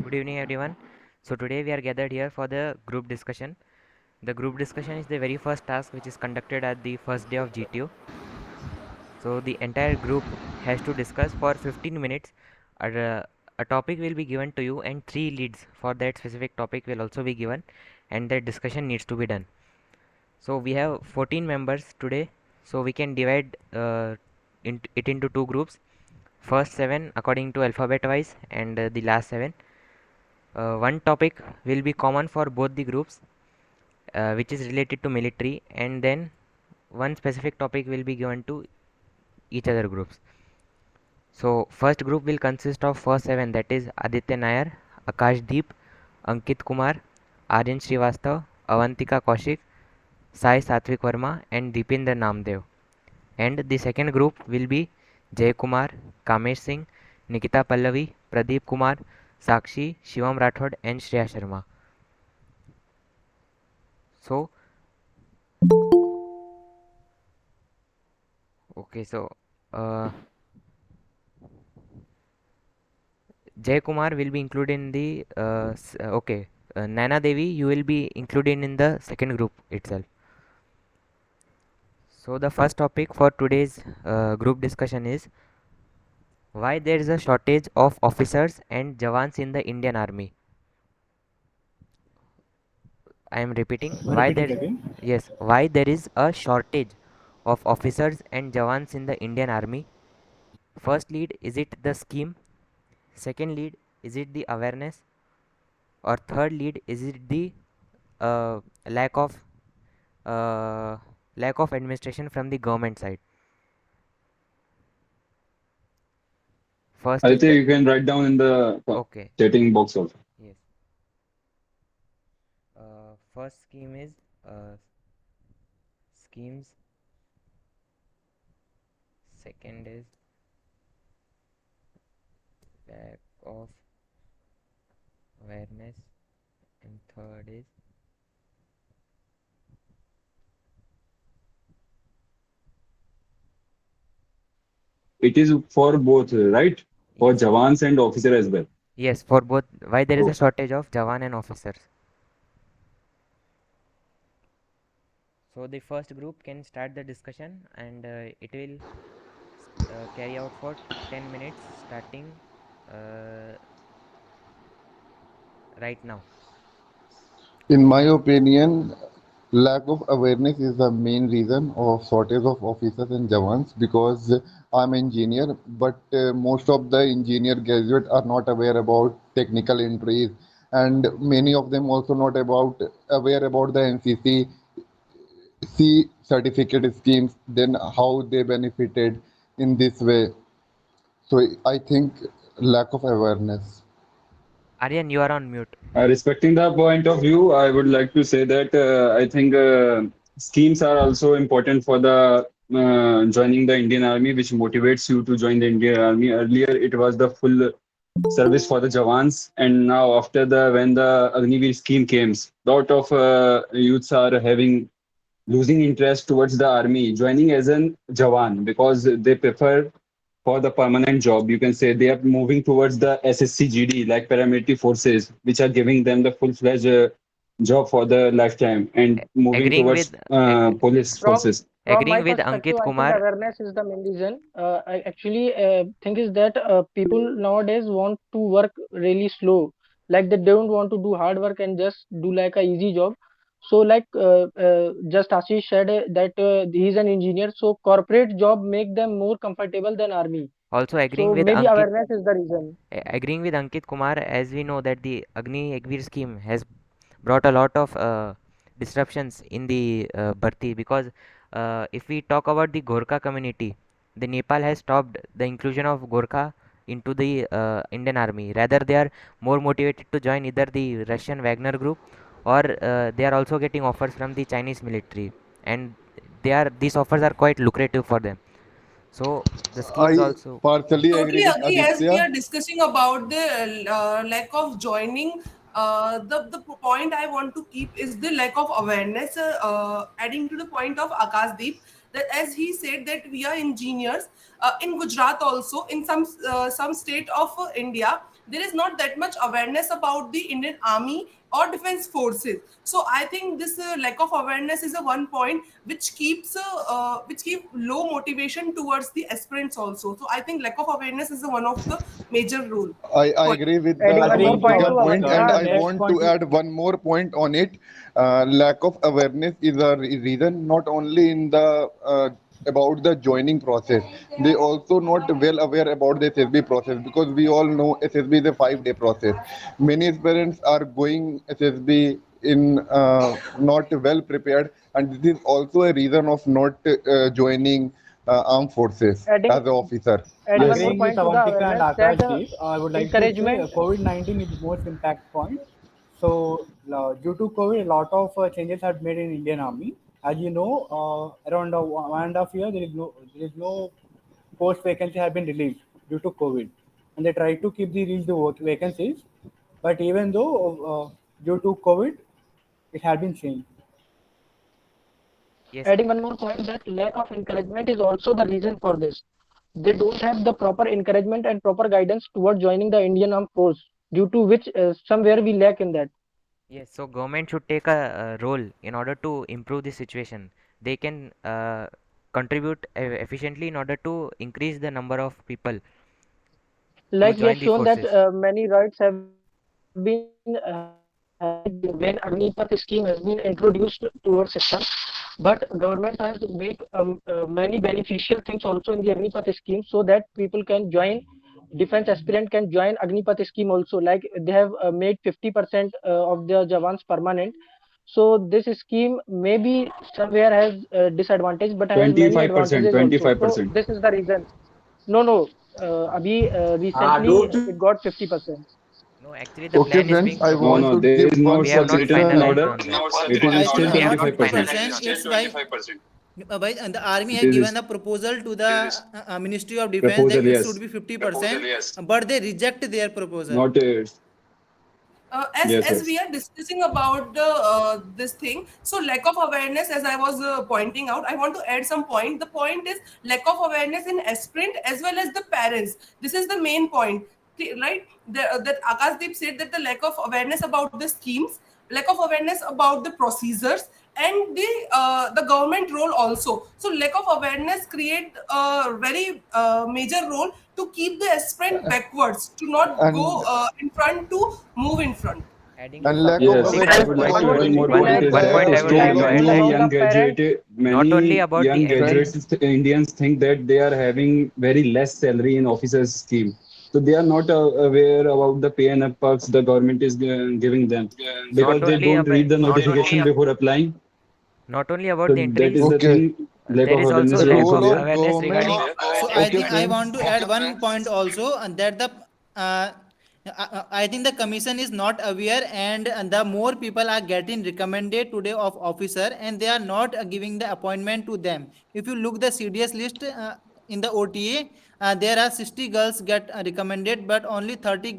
Good evening, everyone. So today we are gathered here for the group discussion. The group discussion is the very first task which is conducted at the first day of GTO. So the entire group has to discuss for 15 minutes. A topic will be given to you, and three leads for that specific topic will also be given, and that discussion needs to be done. So we have 14 members today, so we can divide it into two groups. First seven according to alphabet wise, and the last seven. One topic will be common for both the groups, which is related to military, and then one specific topic will be given to each other groups. So first group will consist of first seven, that is Aditya Nair, Akash Deep, Ankit Kumar, Aryan Srivastav, Avantika Kaushik, Sai Satvik Verma, and Deependra Namdev. And the second group will be Jay Kumar, Kamesh Singh, Nikita Pallavi, Pradeep Kumar, Sakshi, Shivam Rathod, and Shreya Sharma. So okay, so uh, Jay Kumar will be included in the okay. Nana Devi, you will be included in the second group itself. So the first topic for today's group discussion is why there is a shortage of officers and Jawans in the Indian Army. I am repeating why Repeat it there again. yes why there is a shortage of officers and Jawans in the Indian Army. First lead, is it the scheme? Second lead, is it the awareness? Or third lead, is it the uh, lack of uh, lack of administration from the government side? First I is think the you can write down in the okay. chatting box also. Yes. First scheme is schemes. Second is lack of awareness, and third is It is for both, right? For yes. Jawans and officer as well. Yes, for both. Why there is a Oh, shortage of Jawan and officers? So the first group can start the discussion, and it will carry out for 10 minutes starting uh, right now. In my opinion, lack of awareness is the main reason of shortage of officers and jawans because I'm engineer, but most of the engineer graduates are not aware about technical entries, and many of them also not about aware about the NCC C certificate schemes, then how they benefited in this way. So I think lack of awareness. Aryan, you are on mute. respecting the point of view, I would like to say that I think schemes are also important for the joining the Indian Army, which motivates you to join the Indian Army. Earlier, it was the full service for the Jawans, and now after the when the Agniveer scheme came, lot of youths are having losing interest towards the army, joining as an Jawan because they prefer for the permanent job. You can say they are moving towards the SSCGD, like paramilitary forces, which are giving them the full-fledged job for the lifetime and moving Agreeing towards with ag- police From forces. from agreeing my with perspective, Ankit I think Kumar. awareness is the main reason. I actually think is that people nowadays want to work really slow. Like they don't want to do hard work and just do like a easy job. So like just Ashish said that he is an engineer. So corporate job make them more comfortable than army. Also agreeing So with maybe Ankit. awareness is the reason. Agreeing with Ankit Kumar, as we know that the Agni Agvir scheme has brought a lot of disruptions in the Bharti, because if we talk about the Gorkha community, the Nepal has stopped the inclusion of Gorkha into the Indian army. Rather, they are more motivated to join either the Russian Wagner group, or they are also getting offers from the Chinese military, and these offers are quite lucrative for them. So the schemes I also. partially agree Totally with agree. As we Aditya. are discussing about the lack of joining, the point I want to keep is the lack of awareness. Adding to the point of Akashdeep, that as he said that we are engineers in Gujarat also in some state of India. there is not that much awareness about the Indian Army or defense forces. So I think this lack of awareness is a one point which keep low motivation towards the aspirants also. So I think lack of awareness is one of the major role I point. agree with Adding one more the point bigger to Agreeing point, and the I next want to point. add one more point on it. Lack of awareness is a reason not only in the about the joining process. They also not well aware about the SSB process, because we all know SSB is a 5 day process. Many parents are going SSB in not well prepared, and this is also a reason of not joining armed forces as adding an officer. adding one Yes. more Agreeing with point to the Avantika and awareness that Akashdeep, I would like to say encouragement. COVID-19 is the most impact point. So, due to COVID, a lot of changes are made in Indian Army. As you know, around 1.5 year, there is no post vacancy have been released due to COVID, and they try to keep the release the vacancies. But even though due to COVID, it had been changed. Yes, Adding one more point that lack of encouragement is also the reason for this. They don't have the proper encouragement and proper guidance toward joining the Indian Armed Force, due to which somewhere we lack in that. yes. So government should take a role in order to improve the situation. They can contribute efficiently in order to increase the number of people to Like he has join the shown that forces. many rights have been when Agnipath scheme has been introduced towards system, but government has made many beneficial things also in the Agnipath scheme, so that people can join, defense aspirant can join Agnipath scheme also. Like they have made 50% of their Jawans permanent. So this scheme maybe somewhere has disadvantage, but has many 25%, advantages also. So 25%. this is the reason. No, no. Abhi recently Don't it got 50%. No, actually the Okay, plan is friends, being I No, want proposed. no, to there give is no one We have such not written in finalized order. on that. It I is think still not 25%. 50%. It's by the army It has given is the proposal to the Ministry of Defense that proposal, it should yes. be 50%, but they reject their proposal. Not, yes, As yes. we are discussing about the this thing, so lack of awareness, as I was pointing out, I want to add some point. The point is lack of awareness in aspirant as well as the parents. This is the main point, right? That Akashdeep said that the lack of awareness about the schemes, lack of awareness about the procedures, and the government role also. So lack of awareness create a very major role to keep the aspirant backwards, to not go and in front, to move in front. Adding to and lack of Yes, I And awareness would is like one to more add also thing, more one point like is one that point I would what I like still to want to add add on many about this. the young parents. graduate, Not only many about young the friends. graduates, Indians think that they are having very less salary in officers scheme. So they are not aware about the pay and perks the government is giving them, not because they only don't about read the notification before applying. not only about So the that is entries, the Okay, thing. Lack there of is also awareness is the lack also role of there. of awareness government. regarding. So Okay, I friends. want to add one point also, and that the I think the commission is not aware, and the more people are getting recommended today of officer, and they are not giving the appointment to them. If you look the CDS list in the OTA, there are 60 girls get recommended, but only 30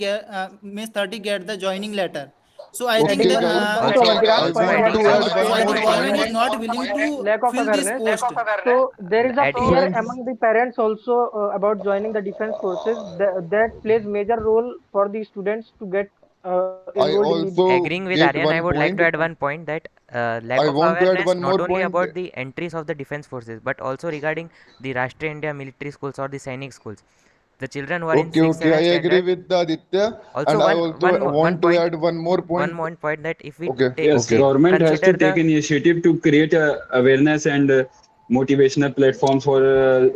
means 30 get the joining letter. So I think Okay, the Adding guys. one point to Also, I Avantika's also point want that adding to some add so one I lack think more of government is point. awareness, not willing to lack of fill this awareness. post. So there is a adding fear Friends, among the parents also about joining the defense forces. That plays major role for the students to get enrolled I immediately. also agreeing with get Aryan, I one would like to point. add one point that lack I of want to add awareness one not more only point. about the entries of the defense forces but also regarding the Rashtriya India military schools or the Sainik schools. The children who are in Okay, 6th, okay, I 7th agree standard. with the Aditya, Also, and I also one want to point, add one more one point. more point that if we Okay, Yes, okay. government has to consider take the initiative to create a awareness and motivational platforms for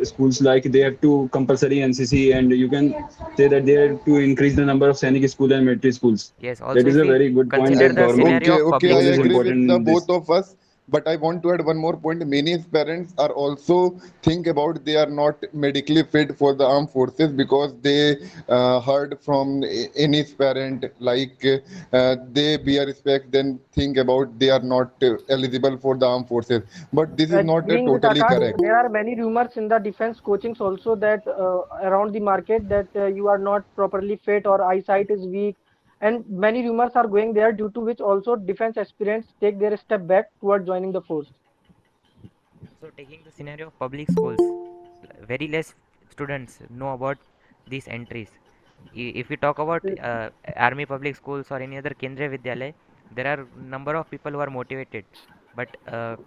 schools. Like they have to compulsory NCC, and you can say that they have to increase the number of Sainik school and military schools. yes, That also is if a we very good point consider that the government scenario Okay, of okay, I public role is agree schools. important with the in both this. of us, but I want to add one more point. Many parents are also think about they are not medically fit for the armed forces, because they heard from any parent like they bear respect, then think about they are not eligible for the armed forces. But this is not Agreeing with totally Akash, correct. there are many rumors in the defense coachings also that around the market that you are not properly fit or eyesight is weak, and many rumors are going there, due to which also defense aspirants take their step back toward joining the force. Also, taking the scenario of public schools, very less students know about these entries. If we talk about army public schools or any other Kendriya Vidyalay, there are number of people who are motivated. But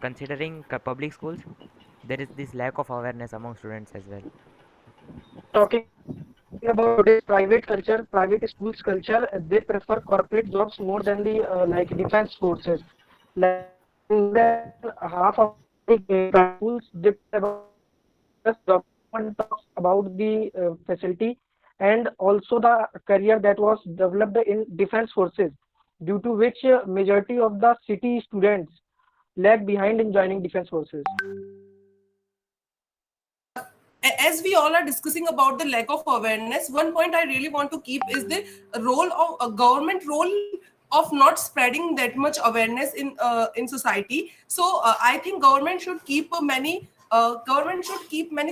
considering public schools, there is this lack of awareness among students as well. Talking about today's private culture, private schools culture, they prefer corporate jobs more than the like defense forces. Like more than half of the private schools, they talk about the defense jobs. No one talks about the facility and also the career that was developed in defense forces, due to which majority of the city students lag behind in joining defense forces. As we all are discussing about the lack of awareness, one point I really want to keep is the role of a government role of not spreading that much awareness in society. So I think government should keep many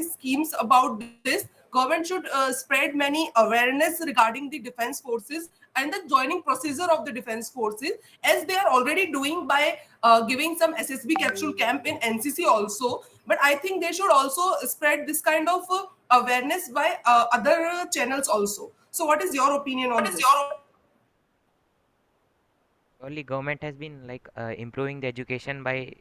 schemes about this. Government should spread many awareness regarding the defense forces and the joining procedure of the defense forces, as they are already doing by giving some SSB capsule camp in NCC also. But I think they should also spread this kind of awareness by other channels also. So what is your opinion on this? Only government has been like improving the education by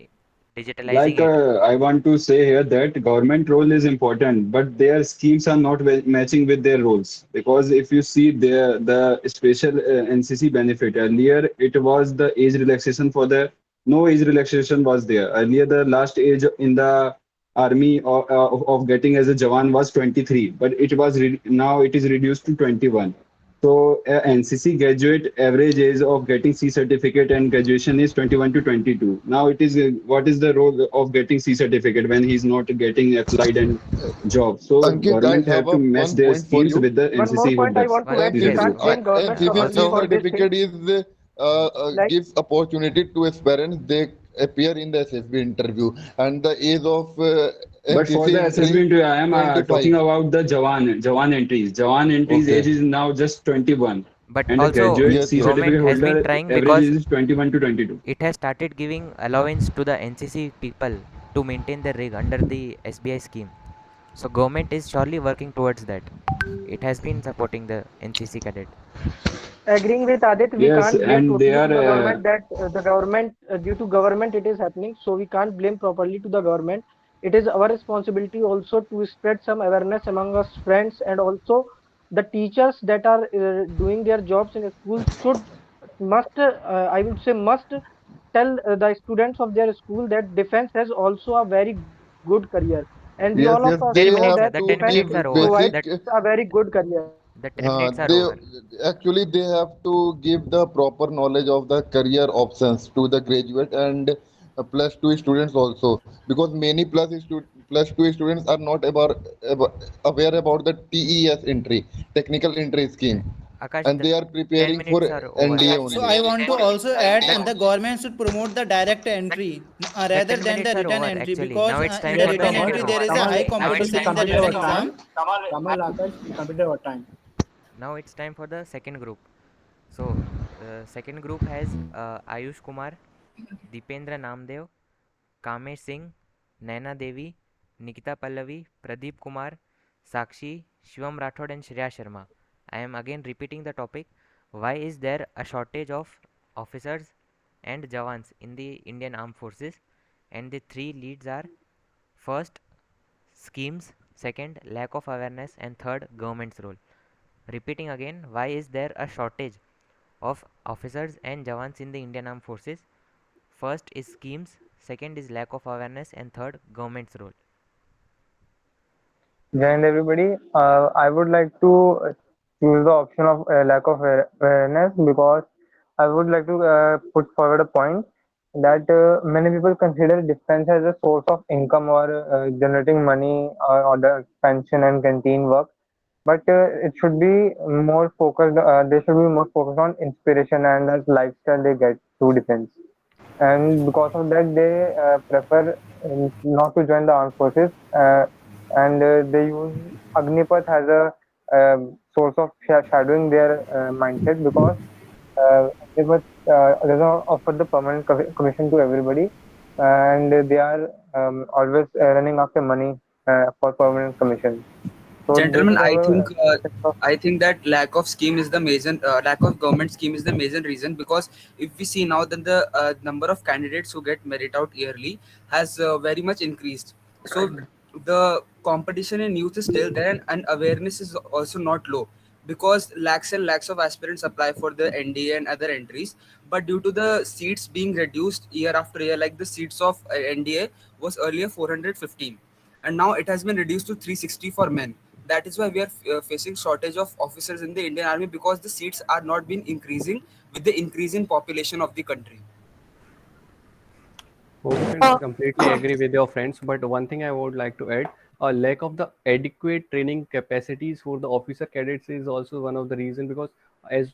digitalizing Like it. I want to say here that government role is important, but their schemes are not matching with their roles. Because if you see the special NCC benefit earlier, it was the age relaxation for the no age relaxation was there. Earlier, the last age in the army of getting as a Jawan was 23, but it was now it is reduced to 21. So NCC graduate average age of getting C certificate and graduation is 21 to 22. Now it is what is the role of getting C certificate when he's not getting applied and job? So Ankit, I government have have a to match one their point for schemes you. with the One more NCC point I holders. want to One add: Please we yes, continue. can't blame government CCC also for this thing. certificate is Like gives opportunity to aspirants. They appear in the SSB interview, and the age of But for NCC the entry SSB interview, I am talking 25. about the Jawan entries. Jawan entries age Okay. is now just 21, but and a also graduate Yes, C yes. government certificate has been holder trying average because is 21 to 22. it has started giving allowance to the NCC people to maintain the rig under the SBI scheme. So government is surely working towards that. It has been supporting the NCC cadet. agreeing with Adit, we Yes, can't blame and they totally to are. the government that the government, due to government, it is happening. So we can't blame properly to the government. It is our responsibility also to spread some awareness among us friends, and also the teachers that are doing their jobs in schools should must I would say must tell the students of their school that defense has also a very good career, and we all of Yes, us yes. know They 10 that minutes, have the defense to 10 minutes are give over. provides That basic. a very good career. the 10 minutes are They over. actually they have to give the proper knowledge of the career options to the graduate and plus two students also, because many plus two students are not aware about the TES entry, technical entry scheme, Akash, and the they are 10 preparing for minutes are over. NDA So only. I want to also add, That and the government should promote the direct entry the rather 10 than the minutes are written over entry, actually. because Now it's time in the for Yes, the written second entry round. there is a Kamal, high actually, we competition in the completed our written time. exam. Kamal, Akash, we completed our time. Now it's time for the second group. So second group has Ayush Kumar, Deependra Namdev, Kamesh Singh, Naina Devi, Nikita Pallavi, Pradeep Kumar, Sakshi, Shivam Rathod, and Shreya Sharma. I am again repeating the topic. Why is there a shortage of officers and Jawans in the Indian Armed Forces? And the three leads are: first, schemes; second, lack of awareness; and third, government's role. Repeating again, why is there a shortage of officers and Jawans in the Indian Armed Forces? First is schemes, second is lack of awareness, and third, government's role. Joined everybody. I would like to choose the option of lack of awareness, because I would like to put forward a point that many people consider defense as a source of income or generating money or the pension and canteen work. But it should be more focused. They should be more focused on inspiration and the lifestyle they get through defense, and because of that they prefer not to join the armed forces, and they use Agnipath as a source of shadowing their mindset, because Agnipath does not offer the permanent commission to everybody, and they are always running after money for permanent commission. So this Gentlemen, is our I think that lack of government scheme is the major reason, because if we see now, then the number of candidates who get merit out yearly has very much increased. So the competition in youth is still there, and awareness is also not low, because lakhs and lakhs of aspirants apply for the NDA and other entries. But due to the seats being reduced year after year, like the seats of NDA was earlier 415, and now it has been reduced to 360 for men. That is why we are facing shortage of officers in the Indian Army, because the seats are not been increasing with the increase in population of the country. Okay, friends, I completely agree with your friends. But one thing I would like to add, a lack of the adequate training capacities for the officer cadets is also one of the reason, because as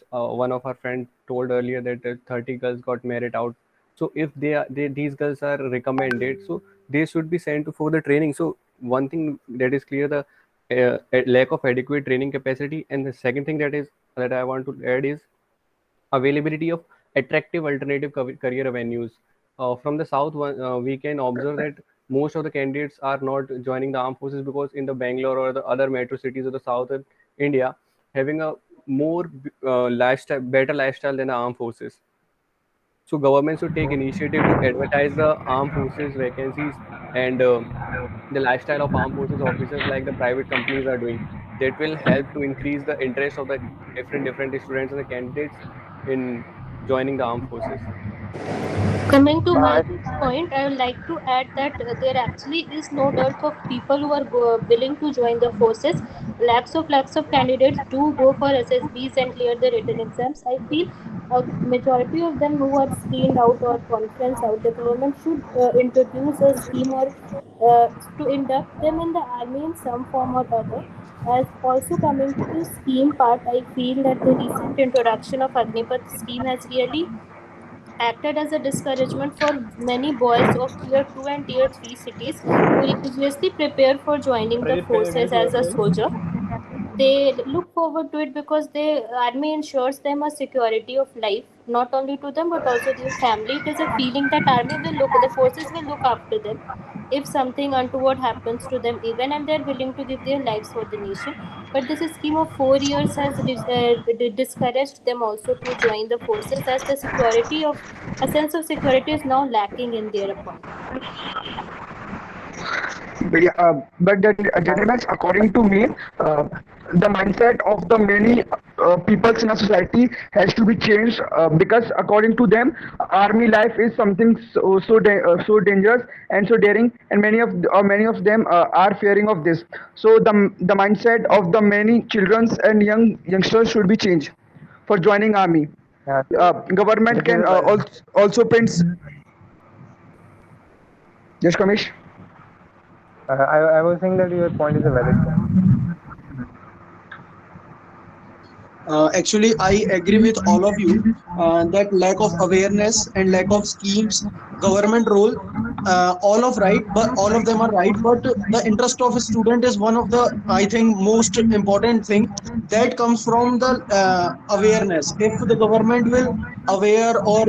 one of our friends told earlier that 30 girls got merit out. So if these girls are recommended, so they should be sent to for the training. So one thing that is clear, the a lack of adequate training capacity, and the second thing that I want to add is availability of attractive alternative career avenues. From the south, we can observe that most of the candidates are not joining the armed forces, because in the Bangalore or the other metro cities of the southern India, having a more better lifestyle than the armed forces. So government should take initiative to advertise the armed forces vacancies, and the lifestyle of armed forces officers like the private companies are doing. That will help to increase the interest of the different students and the candidates in joining the armed forces. Coming to my I point, I would like to add that there actually is no dearth of people who are willing to join the forces. Lakhs of candidates do go for SSBs and clear the written exams. I feel a majority of them who are screened out or conference out, the government should introduce a scheme or to induct them in the army in some form or other. As also coming to the scheme part, I feel that the recent introduction of Agnipath scheme has really acted as a discouragement for many boys of tier 2 and tier 3 cities who religiously prepare for joining the Pradeep, can you forces mute as a yourself? soldier. They look forward to it because the army ensures them a security of life, not only to them but also their family. It is a feeling that army will look, the forces will look after them if something untoward happens to them, even, and they're willing to give their lives for the nation. But this scheme of 4 years has discouraged them also to join the forces, as the security of a sense of security is now lacking in their appointment. But gentlemen, according to me, the mindset of the many peoples in a society has to be changed, because according to them, army life is something so dangerous and so daring, and many of them are fearing of this. So the mindset of the many children and youngsters should be changed for joining army. yeah. So Government this is can a valid. also paint. Yes, Kamesh. I was saying that your point is a valid point. Actually, I agree with all of you that lack of awareness and lack of schemes, government role, all of right, but all of them are right. But the interest of a student is one of the, I think, most important thing that comes from the awareness. If the government will aware or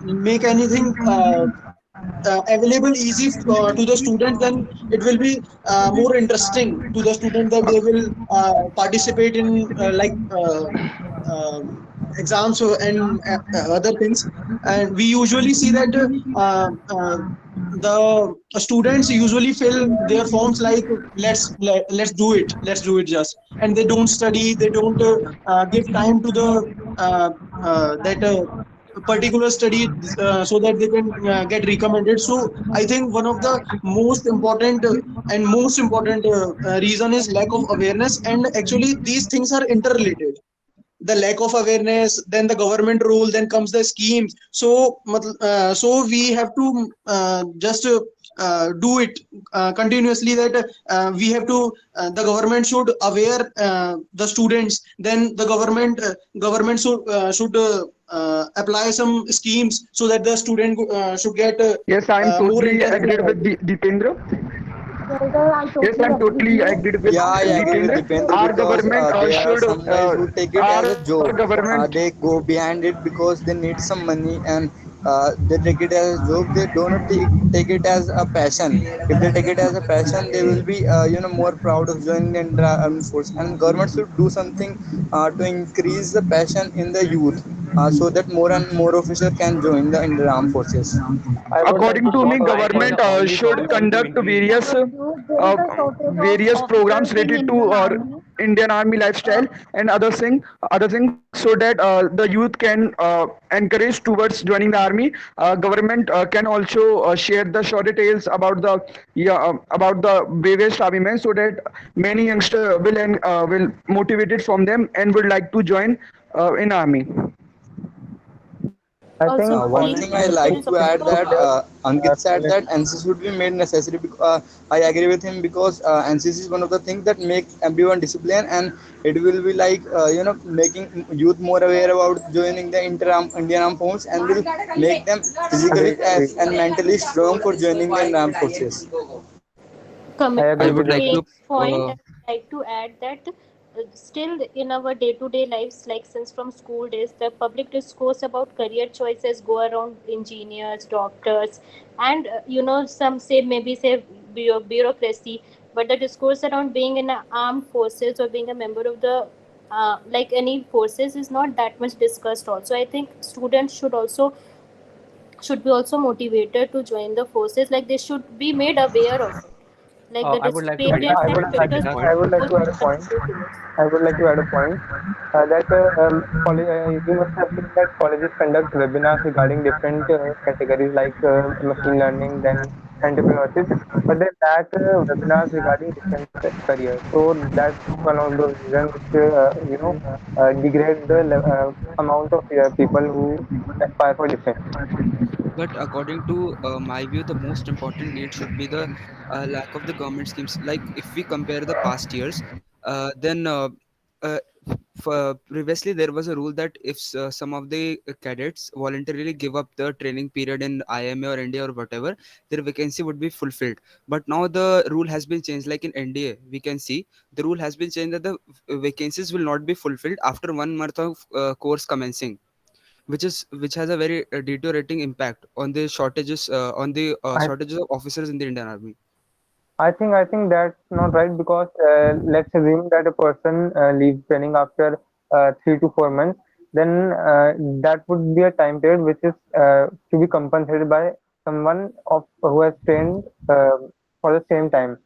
make anything available easy to the student, then it will be more interesting to the student, that they will participate in exams and other things. And we usually see that the students usually fill their forms like, let's do it just, and they don't study, they don't give time to the that particular study, so that they can get recommended. So I think one of the most important reason is lack of awareness, and actually these things are interrelated. The lack of awareness, then the government rule, then comes the schemes. So so we have to just do it continuously, that we have to the government should aware the students, then the government apply some schemes, so that the student should get Yes, I am more totally agreed interested. with Deependra. Further, I Yes, totally I'm agree with totally you. agreed with Yeah, I agree with Deependra. Dipendra Our because government there are should, some guys who take it as our a joke. government, They go behind it because they need some money, and they take it as a joke. They do not take it as a passion. If they take it as a passion, they will be more proud of joining the Indian Armed Force. And government should do something to increase the passion in the youth, so that more and more officers can join the Indian Armed Forces. I would like According to to me, also I add a think point. the government only should solution to conduct increase. uh, various programs in related to Indian our Army. Indian Army lifestyle Uh, and other things, so that the youth can encourage towards joining the army. Government can also share the short details about the about the various army men, so that many youngsters will motivated from them and would like to join in army. I Also, think One college thing police I there like is to can add also that consider Ankit said college. that NCC should be made necessary. I agree with him because NCC is one of the things that make everyone disciplined, and it will be like making youth more aware about joining the Indian Armed Forces, and will make them physically Agree, agree. and mentally strong for joining the armed forces. I coming I agree to with would your the like to point. next point, uh, I would like to add that still in our day-to-day lives, like since from school days, the public discourse about career choices go around engineers, doctors, and some say maybe say bureaucracy, but the discourse around being in the armed forces or being a member of the like any forces is not that much discussed. Also, I think students should be also motivated to join the forces. Like they should be made aware of it, like the I would like to I, add a disparities I and would point to add factors Vikas. I would like both to add a point. contribute towards. I would like to add a point that you must have seen that colleges conduct webinars regarding different categories like machine learning, then entrepreneurship, but they lack webinars regarding different careers. So that's one of the reasons which degrade the amount of people who aspire for defense. but according to my view, the most important need should be the lack of the government schemes. Like if we compare the past years, then uh, previously there was a rule that if some of the cadets voluntarily give up the training period in IMA or NDA or whatever, their vacancy would be fulfilled. But now the rule has been changed. Like in NDA, we can see the rule has been changed that the vacancies will not be fulfilled after 1 month of course commencing, which has a very deteriorating impact on the I shortages of officers in the Indian Army. I think that's not right because let's assume that a person leaves training after 3 to 4 months. Then that would be a time period which is to be compensated by someone of who has trained for the same time.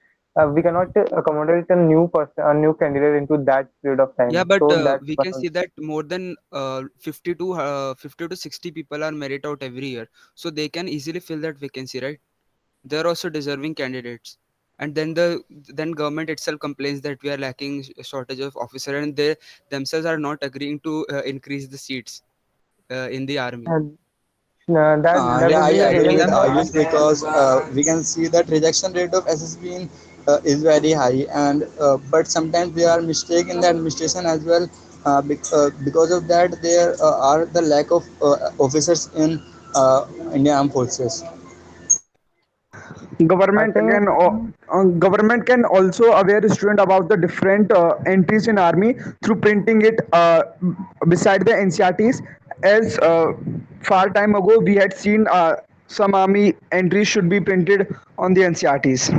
We cannot accommodate a new person, a new candidate into that period of Yeah, time. but So that's we one can of see that more than 50 to 60 people are merit out every year, so they can easily fill that vacancy, right? They're also deserving candidates. And then government itself complains that we are lacking shortage of officer, and they themselves are not agreeing to increase the seats in the army. uh, that Yeah, would I be a agree reason with because Ayush because we can see that rejection rate of SSB is very high, and but sometimes there are mistakes in the administration as well. Because of that, there are the lack of officers in Indian Armed Forces. I think Government can also aware student about the different entries in army through printing it beside the NCRTs. As far time ago we had seen some army entries should be printed on the NCRTs.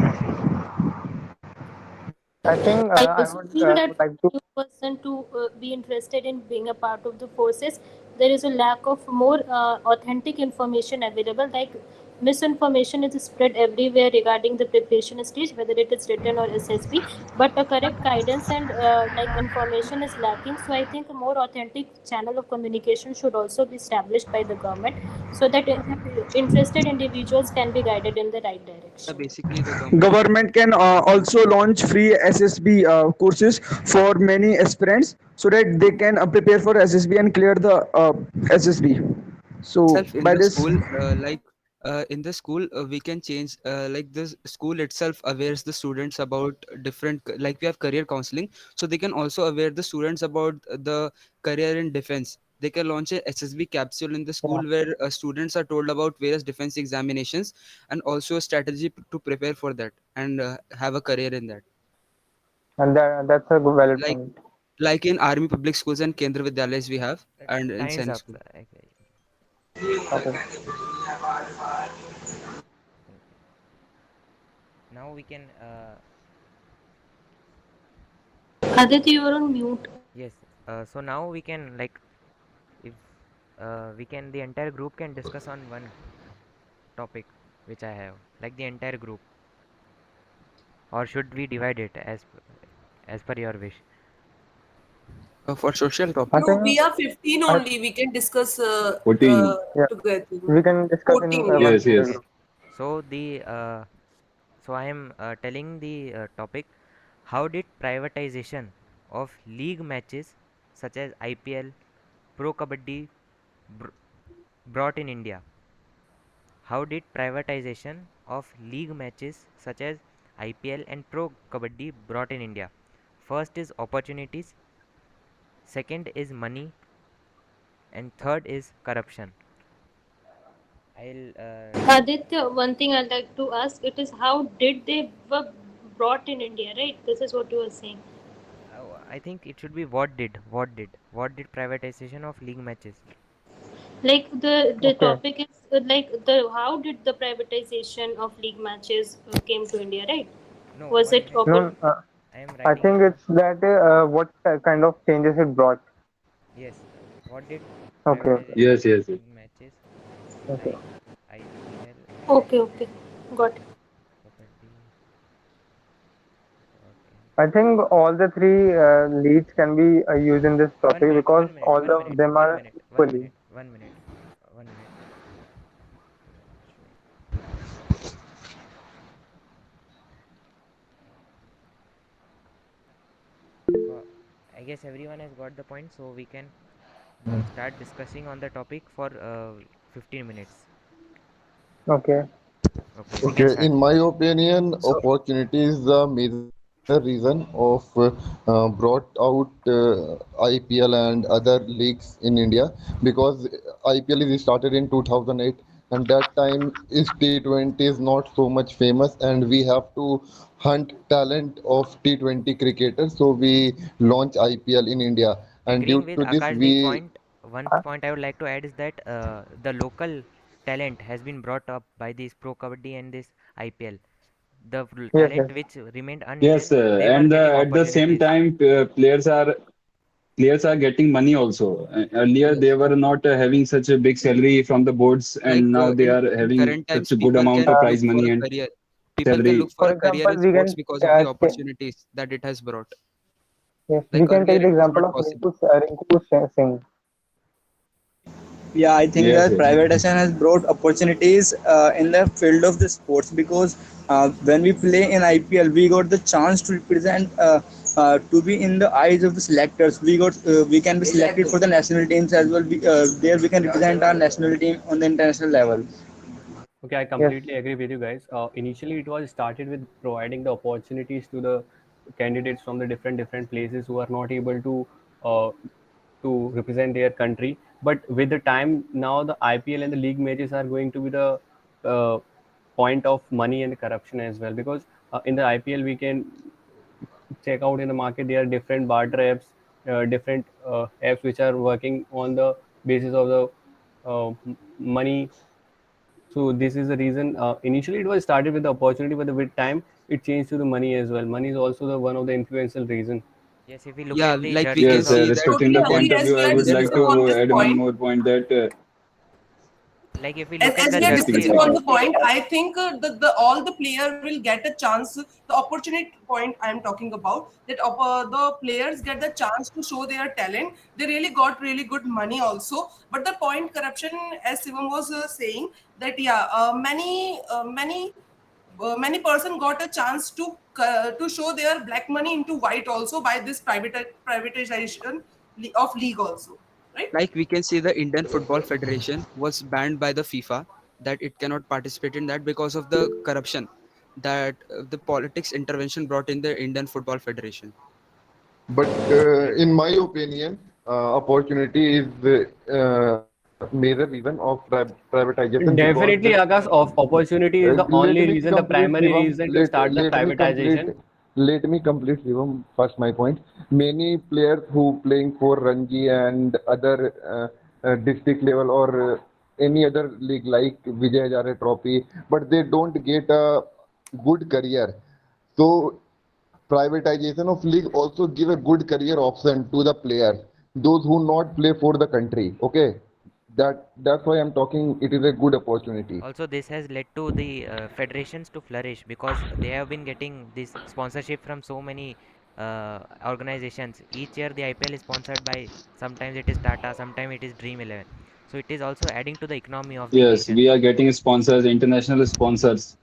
I think I I also feel that would like for a new person to be interested in being a part of the forces, there is a lack of more authentic information available. Like misinformation is spread everywhere regarding the preparation stage, whether it is written or SSB, but a correct guidance and like information is lacking. So I think a more authentic channel of communication should also be established by the government, so that interested individuals can be guided in the right Yeah, direction. basically the government should. Government can also launch free SSB courses for many aspirants, so that they can prepare for SSB and clear the SSB. So Itself in by the this, school, in the school we can change, like this school itself awares the students about different like we have career counseling, so they can also aware the students about the career in defense. They can launch a SSB capsule in the yeah, school where students are told about various defense examinations and also a strategy to prepare for that and have a career in that, and that's a good valid like point. in army public schools and Kendra Vidyalayas we have, and in Time's Sainik up. school. Okay. Okay. Okay. Now we can Aditya, you are on mute. yes. So now we can like if we can the entire group can discuss on one topic which I have like the entire group, or should we divide it as per your wish? For social I topic. No, think we are 15 I only. We can discuss 14. yeah together. we can discuss in 14, yeah. one Yes, single yes. group. So the so I am telling the topic. How did privatization of league matches such as IPL, Pro Kabaddi br- brought in India? How did privatization of league matches such as IPL and Pro Kabaddi brought in India? First is opportunities, second is money, and third is corruption. I'll Aditya, one thing I'd like to ask it is how did they were brought in India, right? This is what you were saying. I think it should be what did privatization of league matches? Like the Okay. topic is like the how did the privatization of league matches came to India, right? No, Was one it second. No, I am I writing think it. it's that what kind of changes it brought. Yes. What did Okay, okay, privatization Yes, of yes, yes. league matches okay. like IPL Okay, and okay, got it. Kabaddi brought in? I think all the three leads can be used in this One topic minute, because one minute, all one of minute, them one are minute, one equally. minute, one minute, one minute. Sure. So I guess everyone has got the point, so we can start discussing on the topic for 15 minutes. Okay. Okay, we can Okay, start. in my opinion, So opportunity is the major reason of brought out IPL and other leagues in India because IPL is started in 2008 and that time is T20 is not so much famous and we have to hunt talent of T20 cricketers, so we launch IPL in India and Agreeing due with to this Akashdeep we point, one Uh, point I would like to add is that the local talent has been brought up by this Pro Kabaddi and this IPL. The yes, yes, talent which remained Yes, unindian, they were and getting at the same opportunities. time, players are getting money also. Earlier, they yes, were not having such a big salary from the boards, like and now they are in having current such times, a good people amount can of uh, look prize for money a and career. People can salary. look for for a career example in we sports can because of the opportunities that it has brought. yes we Like can earlier, take the it was example not of possible. Singh. Yeah, I think Yes, that yes. privatization has brought opportunities in the field of the sports because when we play in IPL, we got the chance to represent, to be in the eyes of the selectors. We can be selected for the national teams as well. There we can represent our national team on the international level. Okay, I Yes, completely agree with you guys. Initially, it was started with providing the opportunities to the candidates from the different places who are not able uh, to represent their country. But with the time now, the IPL and the league matches are going to be the uh, point of money and corruption as well. Because in the IPL, we can check out in the market there are different barter apps, different apps which are working on the basis of the money. So this is the reason. Initially, it was started with the opportunity, but with time, it changed to the money as well. Money is also the one of the influential reason. Yes, if we look Yeah, at the like we can jerseys Yes, of see that respecting Totally the there agree. point of As view, we I are would there is like discussing a on to this add one point, more point that like if we look at as the we are yes, jersey discussing exactly. on the point, I think the all the player will get a chance. The opportunity point I am talking about, that the players get the chance to show their talent. They really got really good money also. But the point corruption, as Sivam was saying, that yeah, many person got a chance to show their black money into white also by this privatization of league also, right? like we can see the Indian Football Federation was banned by the FIFA, that it cannot participate in that because of the corruption that the politics intervention brought in the Indian Football Federation. But right. in my opinion, opportunity is the major reason of privatization because Definitely, Akash, of opportunity is the let only me reason, the complete primary Shivam. reason to start the Let me complete privatization. Shivam. First, my point. Many players who playing for Ranji and other district level or any other league like Vijay Hazare Trophy, but they don't get a good career. So privatization of league also give a good career option to the players, those who not play for the country. Okay, that's why I'm talking. It is a good opportunity. Also, this has led to the federations to flourish because they have been getting this sponsorship from so many organizations. Each year, the IPL is sponsored by, sometimes it is Tata, sometimes it is Dream 11. So it is also adding to the economy of the Yes, nation. we are getting sponsors, international sponsors.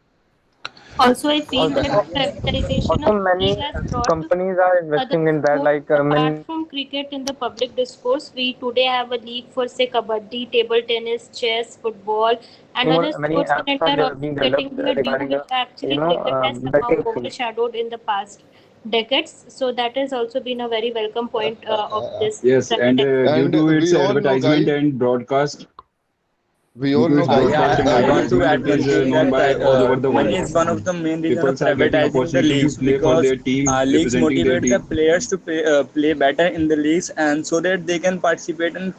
Also, I feel Also, that privatization also of the many league has brought companies are other investing in that. sports Like apart many from cricket in the public discourse. We today have a league for say kabaddi, table tennis, chess, football, and other many sports apps that are are also being getting developed their due, regarding which the actually cricket has somehow betting thing. overshadowed in the past decades. So that has also been a very welcome point of this Yes, and due And to its we all know, advertisement guys. and broadcast, We due all to know, its guys, Yeah, broadcast that and I want to advertisement, add it one is thing known that by all over the money world. is one of the main reason People of are getting privatizing the opportunity to leagues play for because their team, leagues representing their motivate the team. players to play better in the leagues and so that they can participate and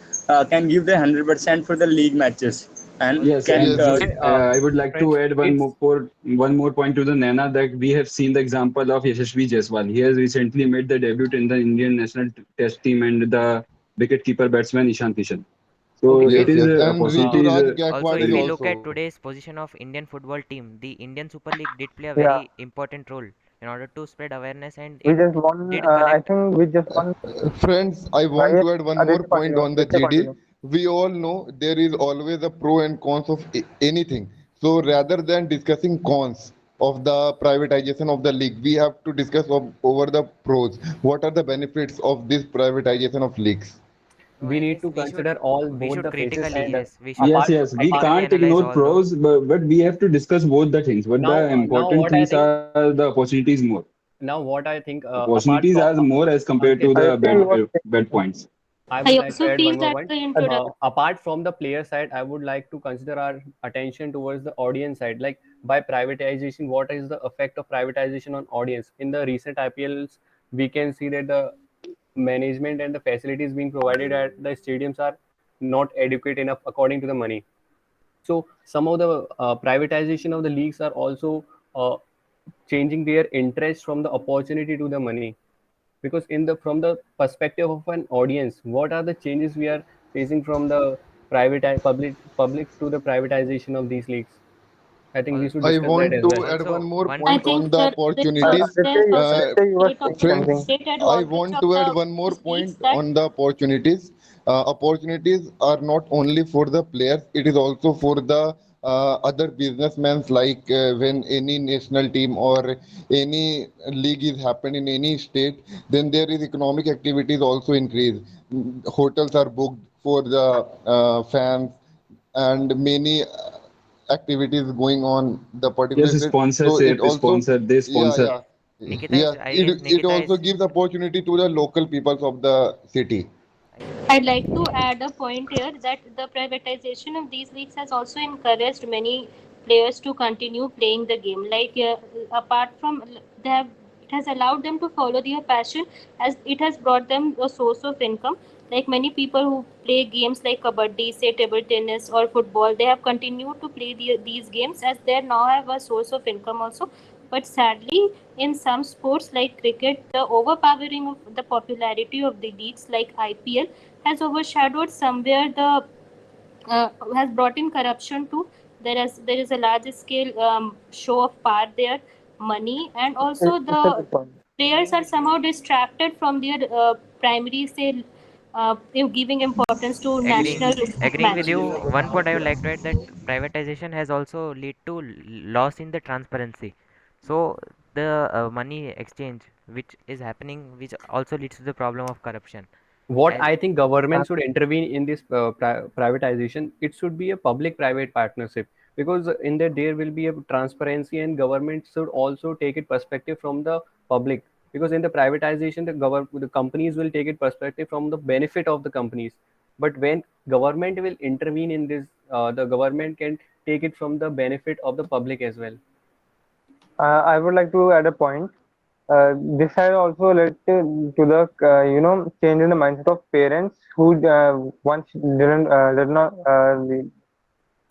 can give their 100% for the league matches and Yes, can and yes, yes. I would like to Friends, add it's one more point to the Nana that we have seen the example of Yashasvi Jaiswal. He has recently made the debut in the Indian national test team and the wicket-keeper batsman Ishan Kishan. So Okay, it Yes, is yes. And uh, opportunity is Rituraj also, Gaikwad if is we look also. at today's position of Indian football team, the Indian Super League did play a Yeah, very important role in order to spread awareness, and we it just won. did I collect. think we just won. Friends, I want Yes, to add one more Aditya point continue. on the Let's say GD. continue. We all know there is always a pro and cons of anything. So rather than discussing cons of the privatization of the league, we have to discuss over the pros. What are the benefits of this privatization of leagues? No, we I need guess to consider all we both should the faces critically, and yes, we should yes, apart yes. We apart critically can't analyze ignore all those. pros, but we have to discuss both the things. But the now important what I things think are the opportunities more. apart Opportunities from are more as compared to Ankit, the Aditya, you were saying bad something. points. I I would like to also add feel one more that point. the introduction. Apart from the player side, I would like to consider our attention towards the audience side. Like by privatization, what is the effect of privatization on audience? In the recent IPLs, we can see that the management and the facilities being provided at the stadiums are not adequate enough according to the money. So some of the privatization of the leagues are also uh, changing their interest from the opportunity to the money, because in the from the perspective of an audience, what are the changes we are facing from the private public to the privatization of these leagues? I think we Al- should I discuss that want as well. to add one Also, more one I point point. on think the opportunities. Aditya, Uh, Aditya, you were state of saying Friends, something. state I advantage want of to add the one more these leagues point that on the opportunities. Opportunities are not only for the players, it is also for the other businessmen. Like when any national team or any league is happened in any state, then there is economic activities also increase. Hotels are booked for the fans and many activities going on the particular Yes, state. So it sponsorship, also, sponsor, they yeah, sponsor. yeah, Nikita is, yeah, I it guess it Nikita also is, gives opportunity to the local peoples of the city. I'd like to add a point here that the privatization of these leagues has also encouraged many players to continue playing the game. Like apart from they have, it has allowed them to follow their passion as it has brought them a source of income. Like many people who play games like kabaddi, say table tennis or football, they have continued to play these games as they now have a source of income also. But sadly, in some sports like cricket, the overpowering of the popularity of the leagues like IPL has overshadowed somewhere the has brought in corruption too. There is a large scale show of power there, money, and also It's a the good point. players are somehow distracted from their primary say giving importance to agreeing national agreeing with match. you. One point I would like to add that privatization has also lead to loss in the transparency. So the money exchange which is happening, which also leads to the problem of corruption. What As I think government should intervene in this privatization, it should be a public private partnership, because in that there will be a transparency and government should also take it perspective from the public, because in the privatization the companies will take it perspective from the benefit of the companies, but when government will intervene in this, the government can take it from the benefit of the public as well. I would like to add a point. This has also led to the change in the mindset of parents who once did not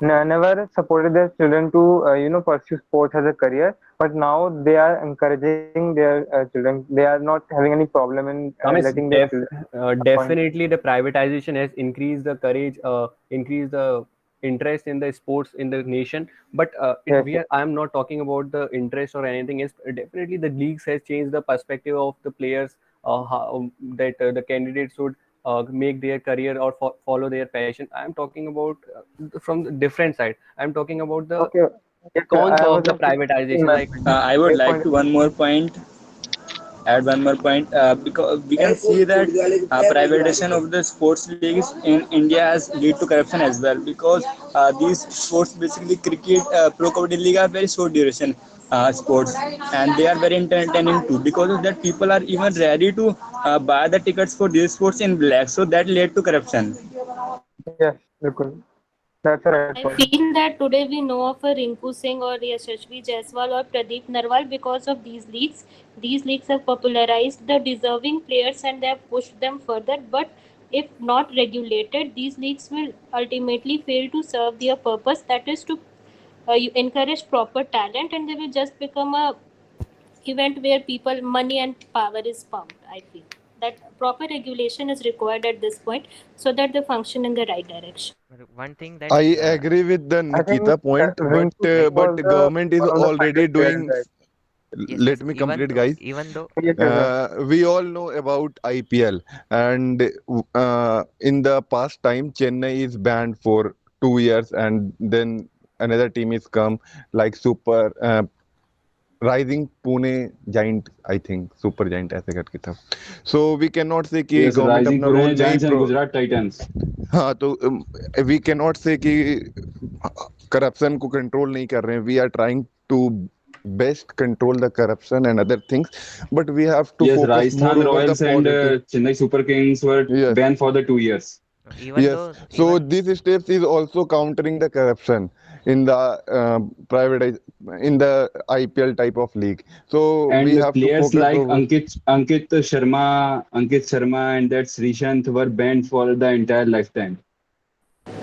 never supported their children to pursue sports as a career, but now they are encouraging their children. They are not having any problem in Kamesh, letting their children appoint. definitely the privatization has increased the courage, increased the interest in the sports in the nation. But Yes, yes. I am not talking about the interest or anything. Is definitely the leagues has changed the perspective of the players. That the candidates should make their career or follow their passion. I am talking about from the different side. I am talking about the Okay. Yes, sir. cons I of was the actually finishing privatization, my like point. I would Your like point. to one more point add one more point because we can see that privatization of the sports leagues in India has lead to corruption as well because these sports basically cricket pro kabaddi league are very short duration sports and they are very entertaining too because of that people are even ready to buy the tickets for these sports in black so that led to corruption. Yes, बिल्कुल. That's the right I point. feel that today we know of a Rinku Singh or Yashasvi Jaiswal or Pradeep Narwal because of these leagues. These leagues have popularized the deserving players and they have pushed them further. But if not regulated, these leagues will ultimately fail to serve their purpose. That is to encourage proper talent, and they will just become a event where people, money, and power is pumped. I feel that proper regulation is required at this point so that they function in the right direction. One thing that I agree with the I think Nikita point, Rinku Singh like but was the the government is one of the already finest players, doing. right? yes, Let yes, me complete, guys. even though Yes, yes, sir. We all know about IPL, and in the past time, Chennai is banned for 2 years, and then another team is come like Super Rising Pune Giant, I think Super Giant ऐसे करके था. So we cannot say कि Yes, government Rising अपना Pune role नहीं Giants and pro. Gujarat Titans. हाँ तो we cannot say कि corruption को control नहीं कर रहे हैं. We are trying to best control the corruption and other things, but we have to Yes, focus more Rajasthan over the Royals and positive. Chennai Super Kings were Yes, banned for the 2 years. even yes. though So even these steps is also countering the corruption in the private in the IPL type of league. So we And have to players focus like over. Ankit Sharma, and that Srishant were banned for the entire lifetime.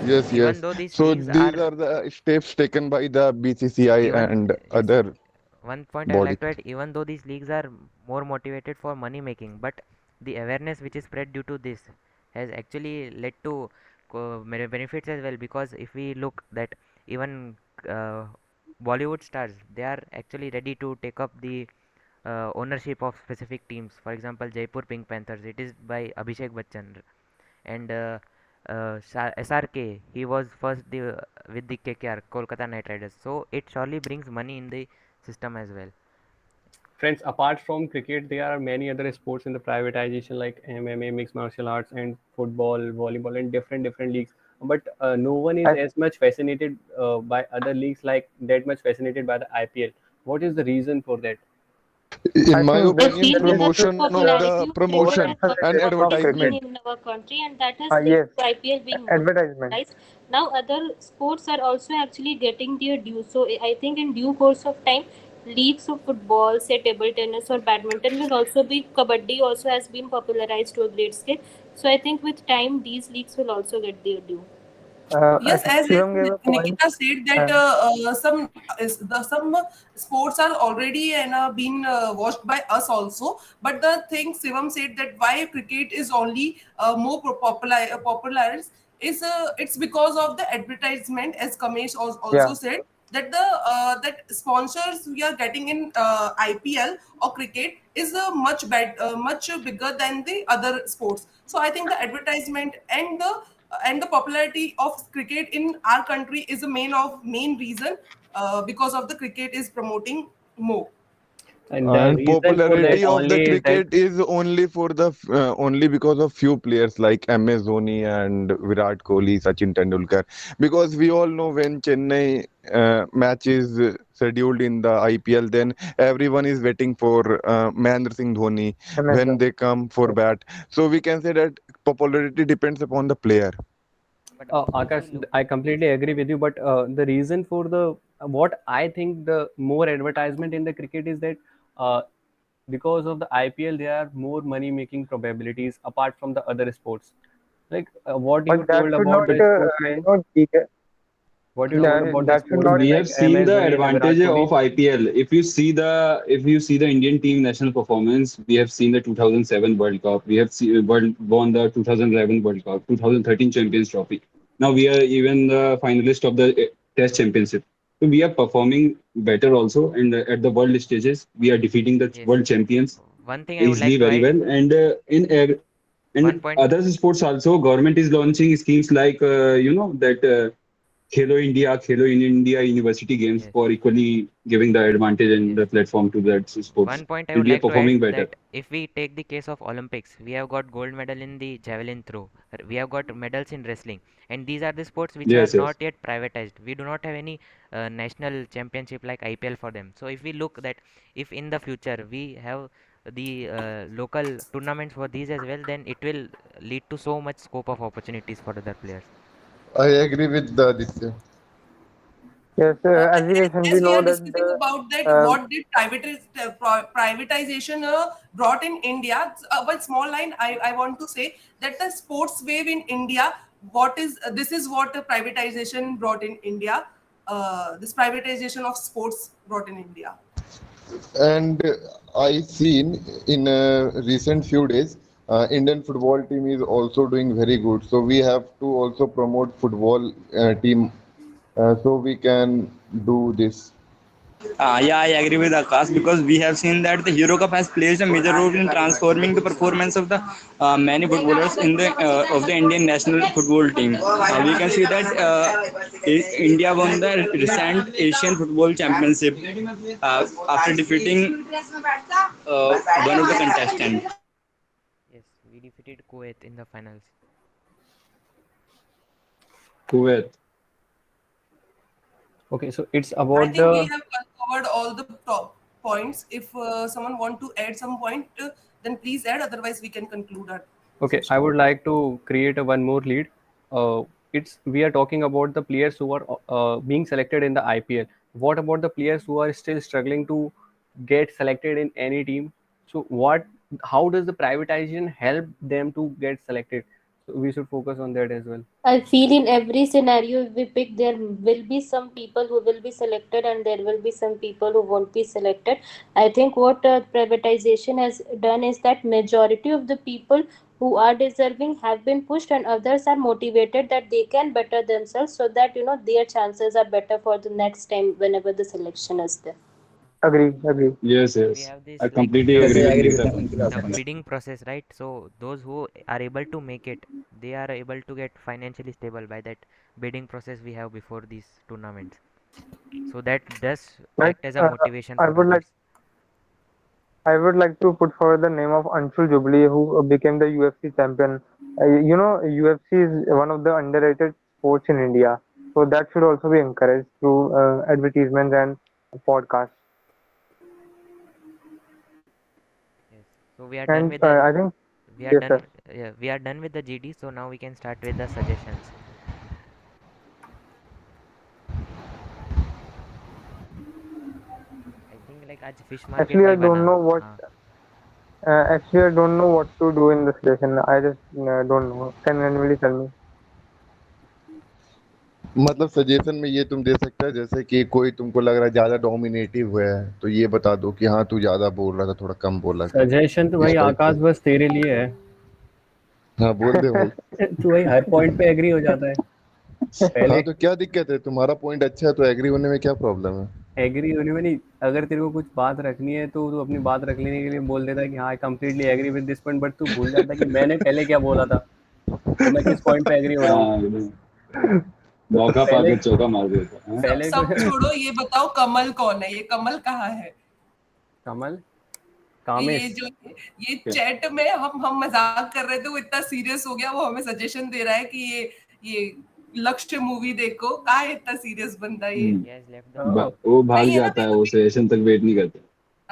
Yes, even yes. though these So leagues these are are the steps taken by the BCCI even and yes, other one point I would bodies. like to add, even though these leagues are more motivated for money making, but the awareness which is spread due to this has actually led to many benefits as well, because if we look that even uh, Bollywood stars, they are actually ready to take up the ownership of specific teams. For example, Jaipur Pink Panthers, it is by Abhishek Bachchan, and SRK, he was first with the KKR, Kolkata Knight Riders. So it surely brings money in the system as well. friends, apart from cricket, there are many other sports in the privatization like MMA, mixed martial arts, and football, volleyball, and different leagues. But no one is I as much fascinated by other leagues like that much fascinated by the IPL. What is the reason for that? In I my think I that opinion, feel that is that the promotion just of the popularity of cricket promotion has overemphasize and already of been cricket. advertisement. in our country, and that has led Yes, to IPL being advertisement. monopolized. Now, other sports are also actually getting their due. So, I think in due course of time, leagues of football, say table tennis or badminton, will also be. Kabaddi also has been popularized to a great scale. So, I think with time, these leagues will also get their due. I Yes, think as Shivam gave a point. Nikita said that Uh, some sports are already and been watched by us also. But the thing Shivam said that why cricket is only more popular is it's because of the advertisement, as Kamesh also yeah, said that the that sponsors we are getting in IPL or cricket is much bigger than the other sports. So I think the advertisement and the popularity of cricket in our country is the main reason because of the cricket is promoting more. And the And reason for that popularity of the only is that cricket is only for the only because of few players like MS Dhoni and Virat Kohli, Sachin Tendulkar. Because we all know when Chennai match is scheduled in the IPL, then everyone is waiting for Mahendra Singh Dhoni when Amazon. they come for Yes. bat. So we can say that popularity depends upon the player. But also, if we Akash, look, I completely agree with you. But the reason for the what I think the more advertisement in the cricket is that uh, because of the IPL, there are more money making probabilities apart from the other sports. Like what you But that told should about not, the sportsman. deter. What you told Yeah, about the that should sports not. We like have seen MS the Dhoni and Virat advantage Kohli? of IPL. If you see the Indian team national performance, we have seen the 2007 World Cup. We have won the 2011 World Cup, 2013 Champions Trophy. Now we are even the finalist of the Test Championship. So we are performing better also, and at the world stages, we are defeating the Yes. world champions One thing I would easily, like to very add, well. And one in point. other sports also, government is launching schemes like that. Khelo in India University Games Yes. for equally giving the advantage and Yes. the platform to that sports. One point I And would we are like to performing add better. that if we take the case of Olympics, we have got gold medal in the javelin throw. We have got medals in wrestling, and these are the sports which are Yes, not yes. yet privatized. We do not have any national championship like IPL for them. So if we look that if in the future we have the local tournaments for these as well, then it will lead to so much scope of opportunities for other players. I agree with the Aditya. Yes, as we As recently we know are that discussing about that, uh, what did privatization brought in India? One small line I want to say that the sports wave in India. What is this is what the privatization brought in India. This privatization of sports brought in India. And I seen in recent few days, Indian football team is also doing very good. So we have to also promote football team so we can do this. Yeah, I agree with Akash because we have seen that the Euro Cup has played a major role in transforming the performance of the many footballers in the of the Indian national football team. We can see that India won the recent Asian Football Championship after defeating one of the contestants. Yes, we defeated Kuwait in the finals. Kuwait. Okay, so it's I about think we the. have covered all the top points. If someone want to add some point, then please add. Otherwise, we can conclude our Okay, I session. would like to create a one more lead. It's we are talking about the players who are being selected in the IPL. What about the players who are still struggling to get selected in any team? So what? How does the privatization help them to get selected? So we should focus on that as well. I feel in every scenario if we pick, there will be some people who will be selected and there will be some people who won't be selected. I think what privatization has done is that majority of the people who are deserving have been pushed and others are motivated that they can better themselves so that their chances are better for the next time whenever the selection is there. agree, agree. Yes, And we yes. have I this like completely Yes, agree I with agree with Nikita. the bidding process, right? So those who are able to make it, they are able to get financially stable by that bidding process we have before these tournaments. So that does Like act as a motivation I for would like others. I would like to put forward the name of Anshul Jubilee, who became the UFC champion. UFC is one of the underrated sports in India, so that should also be encouraged through advertisements and podcasts. Yes. So we are done And with the I think we are yes, sir. done yeah, we are done with the GD. So now we can start with the suggestions. I think like आज fish market Actually, I नहीं don't बना. know what. हाँ. Actually, I don't know what to do in the session. I just don't know. Can anybody tell me? मतलब suggestion में ये तुम दे सकते हो जैसे कि कोई तुमको लग रहा है ज्यादा डोमिनेटिव हुआ है तो ये बता दो कि हाँ तू ज्यादा बोल रहा था थोड़ा कम बोला कर सजेशन तो इस भाई टाइप से। आकाश बस तेरे लिए है। हाँ बोल दे भाई। तू भाई हर पॉइंट पे एग्री हो जाता है हाँ पहले। तो क्या दिक्कत है, तुम्हारा पॉइंट अच्छा है तो एग्री होने में क्या प्रॉब्लम है। एग्री होने में नहीं, अगर तेरे को कुछ बात रखनी है तो तू अपनी बात रख लेने के लिए बोल देता है कि हाँ I completely agree with this point, but तू भूल जाता है कि मैंने पहले क्या बोला था और मैं किस पॉइंट पे एग्री हो रहा हूँ। हाँ, मौका पहले पाके चौका मार देता है। सब पहले सब छोड़ो, ये बताओ कमल कौन है? ये कमल कहाँ है? कमल ये कामेश। जो ये चैट में हम मजाक कर रहे थे, वो इतना सीरियस हो गया, वो हमें सजेशन दे रहा है कि ये लक्ष्य मूवी देखो। कहाँ है इतना सीरियस बंदा ये? He has left the हाँ, room. वो भाग नहीं है ना जाता है, वो सेशन तक वेट नहीं करता।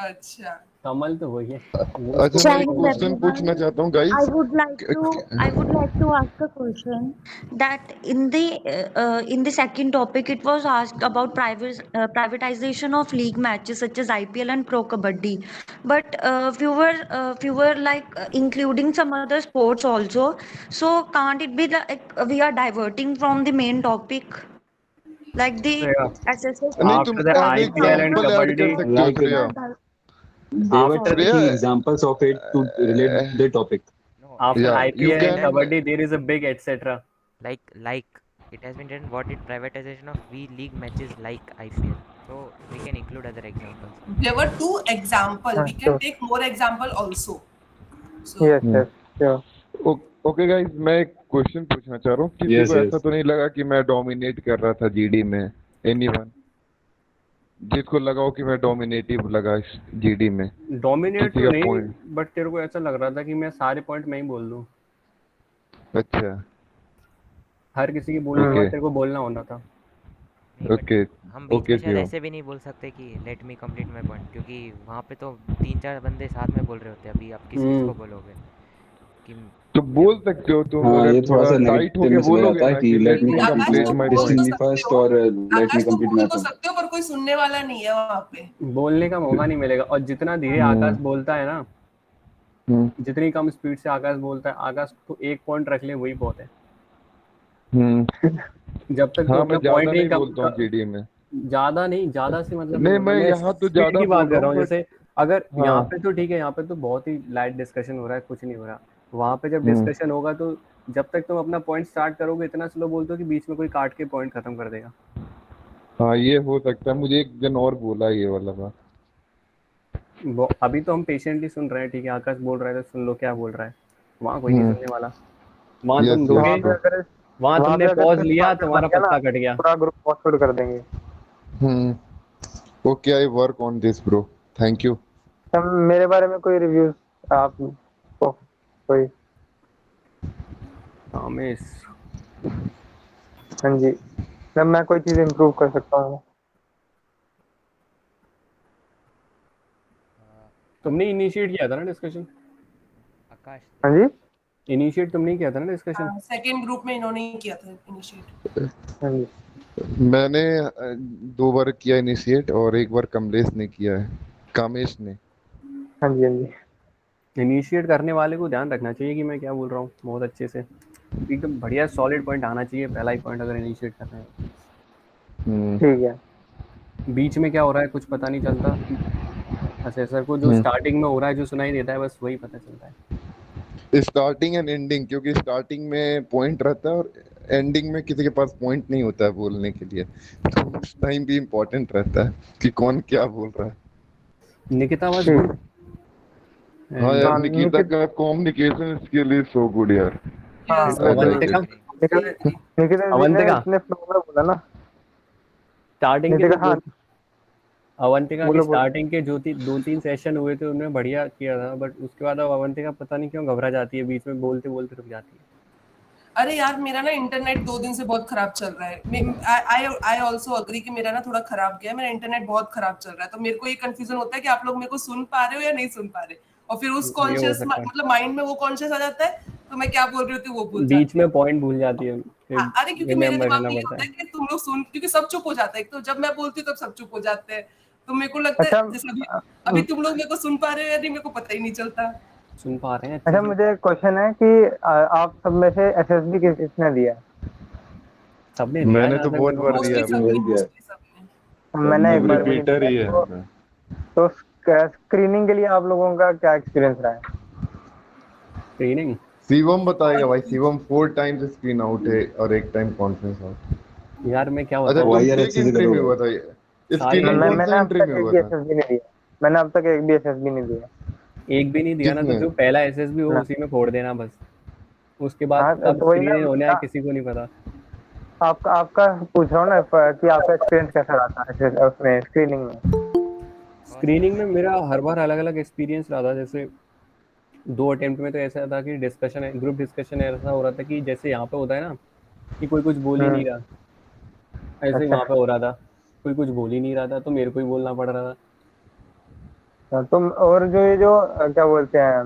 अच्छा, कमल तो वही है, वो अच्छा उसको मैं मैंने एक कॉल Thanks किया था। क्वेश्चन पूछना everyone. चाहता हूँ I guys. would like to I would like to ask a question that in the second topic it was asked about privatization of league matches such as IPL and Pro Kabaddi, but fewer like including some other sports also. So can't it be like we are diverting from the main topic? Like the Shreya, SSS नहीं तुम after the ऐसे private IPL and example add कर Kabaddi, सकते हो Like Shreya. they were after sorry. taking Shreya examples of it to relate the topic. No, it after has या been you IPL written and that can Kabaddi, there is a big etc. like it has been written what it privatization of V League matches like IPL. So we can include other examples. There were two example. We can Sure. take more example also. So Yes, yes, sure. Okay guys, मैं एक question पूछना चाह रहा हूँ। किसी Yes, को ऐसा yes. तो नहीं लगा कि मैं डोमिनेट कर रहा था जीडी में? एनीवन जिसको लगा हो कि मैं डोमिनेटिव लगा इस जीडी में? डोमिनेट किसी तो का नहीं, पॉइंट? बट तेरे को ऐसा लग रहा था कि मैं सारे पॉइंट मैं ही बोल दूं। अच्छा, हर किसी की बोलने के बाद ओके तेरे को बोलना होना था। नहीं बट ओके हम बीच में ओके शायद शिवम। ऐसे भी नहीं बोल सकते कि let me complete my point, क्योंकि वहाँ पे तो तीन चार बंदे साथ में बोल रहे होते हैं। अभी आप किस किस को बोलोगे कि तो मुझे बोल सकते हो तुम, हाँ, अगर ये थोड़ा थोड़ा सा टाइट नेगेटिव होके में चला बोलोगे जाता है ना कि कि लेट लेट मी मी नहीं, आकाश कंप्लीट तुम कंप्लीट माय बोल तो डेस्टिनी पॉइंट। सकते फर्स्ट हो। और लेट मी आकाश तुम कंप्लीट बोल माय तो पॉइंट। सकते हो, पर कोई सुनने वाला नहीं है वहां पे। बोलने का मौका नहीं मिलेगा। और जितना धीरे आकाश बोलता है ना, जितनी कम स्पीड से आकाश बोलता है, आकाश को एक पॉइंट रख ले वही बहुत है। जब तक तो हाँ, अपना मैं ज्यादा पॉइंट ही नहीं बोलता हूँ जीडी में। ज्यादा नहीं, ज्यादा से मतलब नहीं नहीं, बोल रहा मैं मैं, यहाँ तो स्पीड ज्यादा की बात बोल कर रहा रहा हूँ हूँ। बट जैसे अगर यहाँ हाँ। पे तो ठीक है, यहाँ पे तो बहुत ही लाइट डिस्कशन हो रहा है, कुछ नहीं हो रहा। वहां पे जब डिस्कशन होगा तो जब तक तुम अपना पॉइंट स्टार्ट करोगे इतना स्लो बोलते हो कि बीच में कोई काट के पॉइंट खत्म कर देगा। हाँ, ये हो सकता है। मुझे एक जन और बोला ये वाला बात। अभी तो हम पेशेंटली सुन रहे हैं, ठीक है, आकाश बोल रहा है तो सुन लो क्या बोल रहा है। वहाँ कोई नहीं हम्म सुनने वाला। वहाँ यस तुम यस दोगे, वहाँ पे ब्रो। अगर वहाँ वहाँ तुमने पे अगर पॉज सिर्फ लिया, टारगेट बन तुम्हारा गया ना, पत्ता कट गया। पूरा ग्रुप पॉस्टपोन कर देंगे। Okay, I work on this bro. Thank you. तब मेरे बारे में कोई रिव्यूज आप कोई? कामेश, हाँ जी, तब मैं कोई चीज़ इम्प्रूव कर सकता हूँ। तुमने इनिशिएट किया था ना डिस्कशन? आकाश हाँ जी, इनिशिएट तुमने ही किया था ना डिस्कशन? सेकेंड ग्रुप में इन्होंने ही किया था इनिशिएट। हाँ जी, मैंने 2 बार किया इनिशिएट और एक बार कमलेश ने किया है, कामेश ने। हाँ जी, हाँ जी। इनिशिएट करने वाले को ध्यान रखना चाहिए कि मैं क्या बोल रहा हूँ बहुत अच्छे से, एकदम बढ़िया सॉलिड पॉइंट आना चाहिए पहला ही पॉइंट अगर इनिशिएट कर रहे हैं। ठीक है। बीच में क्या हो रहा है कुछ पता नहीं चलता। असेसर को जो स्टार्टिंग में हो रहा है जो सुनाई देता है बस वही पता चलता है। स्टार्टिंग एंड एंडिंग, क्योंकि स्टार्टिंग में पॉइंट रहता है और एंडिंग में किसी के पास पॉइंट नहीं होता है बोलने के लिए, तो उस टाइम भी इम्पोर्टेंट रहता है कि कौन क्या बोल रहा है। निकिता वाज ठीक। गुड। हाँ एंड यार, हाँ, निकिता का communication skill is so good यार। हाँ, yes, I like Avantika, it. Nikita Nikita ji ने अवंतिका इतने फ्लो में बोला ना। स्टार्टिंग के तो निकिता, हाँ, अवंतिका के बोलो बोलो। स्टार्टिंग के जो 2-3 सेशन हुए थे उन्होंने बढ़िया किया था, बट उसके बाद अब अवंतिका पता नहीं क्यों घबरा जाती है, बीच में बोलते बोलते रुक जाती है। अरे यार, मेरा ना इंटरनेट 2 दिन से बहुत खराब चल रहा है। आई ऑल्सो अग्री कि मेरा ना थोड़ा खराब गया है, मेरा इंटरनेट बहुत खराब चल रहा है। तो मेरे को ये कंफ्यूजन होता है कि आप लोग मेरे को सुन पा रहे हो या नहीं सुन पा रहे। और फिर उस ये हो कॉन्शियस सकता है, मतलब माइंड में वो कॉन्शियस आ जाता है, तो मैं क्या बोल रही होती हूँ वो भूल बीच जाती में हूँ। पॉइंट भूल जाती है, फिर हाँ, अरे क्योंकि मेरे रिमेम्बर दिमाग करना में ये पड़ता होता है। है कि तुम लोग सुन, क्योंकि सब चुप हो जाता है। एक तो जब मैं बोलती हूँ तब सब चुप हो जाते हैं। तो मेरे को लगता अच्छा, है जैसे अभी अभी तुम लोग मेरे को सुन पा रहे हो या नहीं, मेरे को पता ही नहीं चलता। सुन पा रहे हैं अच्छे अच्छा, से। मुझे एक क्वेश्चन है कि आप सब में से एसएसबी किसने दिया? सबने दिया है मैंने जहाँ तो तक बहुत मेरे को बार पता है। दिया मोस्टली है मैंने ब्रो। वही सबने किया है। मोस्टली सबने मैंने एक मैं बार भी नहीं रिपीटर दिया। ही है तो स्क्रीनिंग के लिए आप लोगों का क्या एक्सपीरियंस रहा है? ट्रेनिंग शिवम बताएगा भाई। और शिवम 4 टाइम्स स्क्रीन आउट है और एक टाइम कॉन्फ्रेंस आउट। यार मैं क्या अच्छा, बताऊँ, तुम वाईआर टेक अच्छे से एंट्री करो में भाई। हुआ था? सारी स्क्रीनिंग कौन सा मैंने अब एंट्री तक में एक हुआ भी था? एसएसबी नहीं दिया। मैंने अब तक एक भी एसएसबी नहीं दिया। एक भी नहीं दिया ना, तो किसने? जो पहला एसएसबी हो ना। उसी में फोड़ देना बस। उसके बाद हाँ, कब तो वही ना। स्क्रीन होना है किसी को नहीं पता। आपका आपका पूछ रहा हूँ ना कि आपका एक्सपीरियंस कैसा रहा था उसमें स्क्रीनिंग में? बहुत स्क्रीनिंग अच्छा में है। मेरा हर बार अलग अलग एक्सपीरियंस रहा था। जैसे 2 अटेम्प्ट में तो ऐसा था कि डिस्कशन है, ग्रुप डिस्कशन ऐसा हो रहा था कि जैसे यहाँ पे होता है ना कि कोई कुछ बोल ही नहीं हम्म। रहा, ऐसे ही अच्छा। वहाँ पे हो रहा था। कोई कुछ बोल ही नहीं रहा था तो मेरे को ही बोलना पड़ रहा था। तुम और जो ये जो क्या बोलते हैं,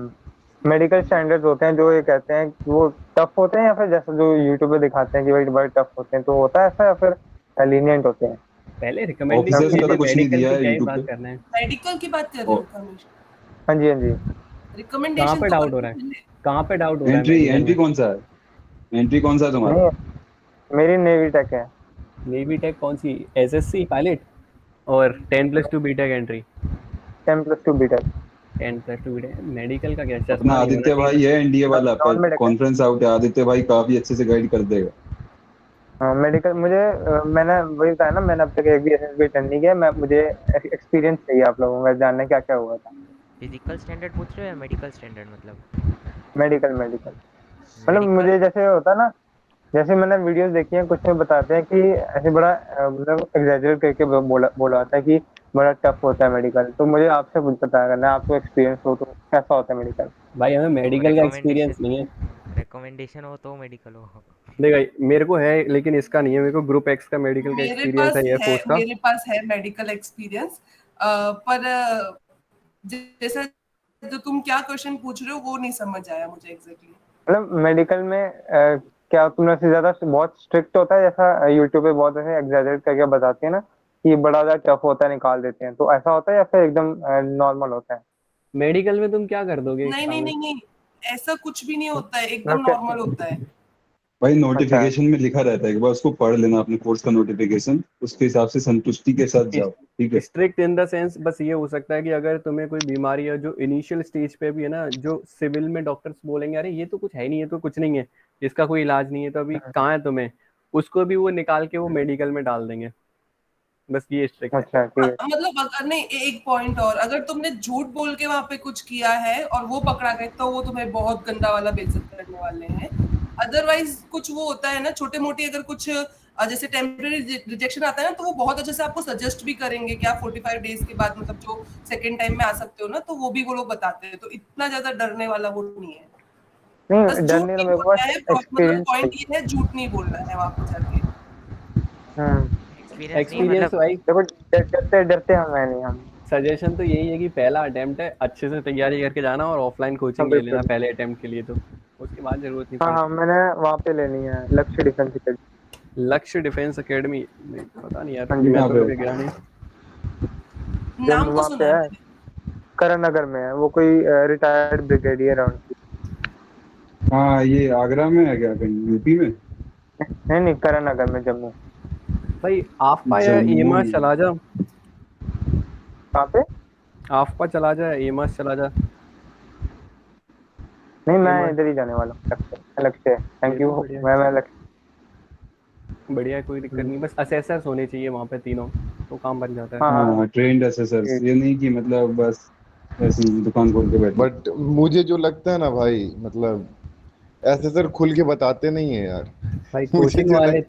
मेडिकल स्टैंडर्ड्स होते हैं जो ये कहते हैं कि वो टफ होते हैं, या फिर जैसे जो यूट्यूब पे दिखाते हैं कि भाई बड़े टफ होते हैं, तो होता है ऐसा या फिर लीनियंट होते हैं? पहले रिकमेंडेशन ऑफिसर्स ले का तो ले, कुछ नहीं मेडिकल दिया की है क्या ही यूट्यूब बात पे। करना है। मेडिकल की बात कर रहे हो कमिश्नर? हाँ जी, हाँ जी। कहाँ रिकमेंडेशन पे तो डाउट हो करते रहा है, पहले। कहाँ पे डाउट हो रहा है एंट्री मेडिकल एंट्री में? कौन सा है? एंट्री कौन सा है तुम्हारा? नहीं, मेरी नेवी टेक है। नेवी टेक कौन सी, एसएससी पायलट और 10+2 BTech entry? 10+2 BTech. 10+2 BTech. Medical का क्या, अपना चश्मा नहीं होना आदित्य चाहिए भाई ना? है एनडीए वाला पे, नॉन मेडिकल। कॉन्फ्रेंस आउट है, आदित्य भाई काफी अच्छे से गाइड कर देगा। हाँ मेडिकल मुझे मैंने वही बताया ना, मैंने अब तक एक भी एसएसबी अटेंड नहीं किया। मैं मुझे एक्सपीरियंस चाहिए आप लोगों का, जानना क्या क्या हुआ था। फिजिकल स्टैंडर्ड पूछ रहे हो या मेडिकल स्टैंडर्ड मतलब? मेडिकल मेडिकल मतलब मेडिकल। मुझे जैसे होता है ना, जैसे मैंने वीडियोस देखी हैं, कुछ में बताते हैं कि ऐसे बड़ा मतलब एग्जैजरेट करके बोला बोला होता है कि बड़ा टफ होता है मेडिकल। तो मुझे आपसे कुछ पता करना है, आपको एक्सपीरियंस हो तो कैसा होता है मेडिकल। भाई हमें तो मेडिकल का एक्सपीरियंस नहीं है। रिकमेंडेशन हो तो मेडिकल हो। देखो मेरे को है, लेकिन इसका नहीं है। मेरे को ग्रुप एक्स का मेडिकल का एक्सपीरियंस है एयरफोर्स का। मेरे पास है मेडिकल एक्सपीरियंस। पर जैसा जो तुम क्या क्वेश्चन पूछ रहे हो वो नहीं समझ आया मुझे एग्जैक्टली। मतलब मेडिकल में क्या तुमने से ज्यादा बहुत स्ट्रिक्ट होता है, जैसा यूट्यूब पे बहुत ऐसे एग्जैजरेट करके बताते हैं ना कि बड़ा ज्यादा टफ होता है, निकाल देते हैं, तो ऐसा होता है या फिर एकदम नॉर्मल होता है? मेडिकल में तुम क्या कर दोगे नहीं एग्जाम नहीं में? नहीं नहीं, ऐसा कुछ भी नहीं होता है, एकदम मतलब नॉर्मल होता है। भाई अच्छा। नोटिफिकेशन में लिखा रहता है, एक बार उसको पढ़ लेना, अपने कोर्स का नोटिफिकेशन, उसके हिसाब से संतुष्टि के साथ जाओ, ठीक है। स्ट्रिक्ट इन द सेंस बस ये हो सकता है कि अगर तुम्हें कोई बीमारी है जो इनिशियल स्टेज पे भी है ना, जो सिविल में डॉक्टर्स बोलेंगे अरे ये तो कुछ है नहीं, ये तो कुछ नहीं है, इसका कोई इलाज नहीं है, तो अभी कहाँ है तुम्हें, उसको भी वो निकाल के वो मेडिकल में डाल देंगे। बस ये स्ट्रिक्ट है। अच्छा ठीक है। मतलब अगर नहीं, एक पॉइंट और, अगर तुमने झूठ बोल के वहां पे कुछ किया है और वो पकड़ा गए तो वो तुम्हें बहुत गंदा वाला बेइज्जत करने वाले हैं। अदरवाइज कुछ वो होता है ना छोटे मोटे, अगर कुछ जैसे टेम्परेरी रिजेक्शन आता है ना, तो वो बहुत अच्छे से आपको सजेस्ट भी करेंगे कि आप 45 डेज के बाद मतलब जो सेकंड टाइम में आ सकते हो ना, तो वो भी वो लोग बताते हैं। तो इतना ज्यादा डरने वाला वो नहीं है। बस नहीं डर झूठ नहीं रहा, नहीं मेरे को बोलना बस है, मतलब एक्सपीरियंस पॉइंट चाहिए। ये है, झूठ नहीं बोलना है वहां पे जाके। हम्म। एक्सपीरियंस नहीं एक्सपीरियंस मतलब। भाई, देखो डरते डरते हम है नहीं हम। सजेशन तो यही है कि पहला अटेम्प्ट है, अच्छे से तैयारी करके जाना और ऑफलाइन हाँ कोचिंग ले लेना बिल्कुल। पहले अटेम्प्ट के लिए, तो उसके बाद जरूरत नहीं हाँ हाँ पड़ती। मैंने वहाँ पे लेनी है, लक्ष्य डिफेंस एकेडमी। लक्ष्य डिफेंस एकेडमी, नहीं पता नहीं यार, हाँ जी मैं हाँ यहाँ तो पे कभी गया नहीं। जब नाम तो वहाँ पे सुना है है, मैंने। करण नगर में है, वो कोई रिटायर्ड ब्रिगेडियर है उनकी। हाँ, ये आगरा में है क्या, कहीं यूपी में? नहीं नहीं, करण नगर में, जम्मू। भाई आपका या जम्मू। एमस चला जा, कहाँ पे? आपका चला जा, एमस चला जा। नहीं मैं एमस इधर ही जाने वाला हूँ, लक्ष्य लक्ष्य, ये थैंक यू। तो बढ़िया है। मैं लक्ष्य। बढ़िया है, कोई दिक्कत नहीं, बस असेसर्स होने चाहिए वहाँ पे तीनों, तो काम बन जाता है। हाँ हाँ हाँ, ट्रेंड असेसर्स, ठीक। ये नहीं कि मतलब बस ऐसे ही दुकान खोल के बैठे। बट मुझे जो लगता है ना भाई, मतलब ऐसे सर खुल के बताते नहीं है यार। भाई मुझे कोचिंग जो वाले लगता